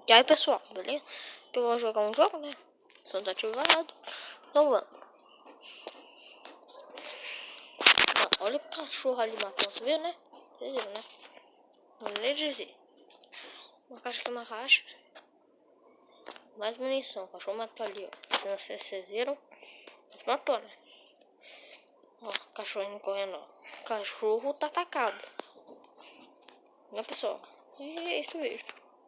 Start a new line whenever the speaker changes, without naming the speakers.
E aí, pessoal, beleza? Que eu vou jogar um jogo, né? Som desativado. Então vamos. Olha o cachorro ali matando, você viu, né? Vocês viram, né? Não vou nem dizer. Uma caixa aqui, uma caixa. Mais munição. O cachorro matou ali, ó. Não sei se vocês viram. Mas matou, né? Ó, o cachorro correndo, ó. O cachorro tá atacado. Né, pessoal? E é isso mesmo.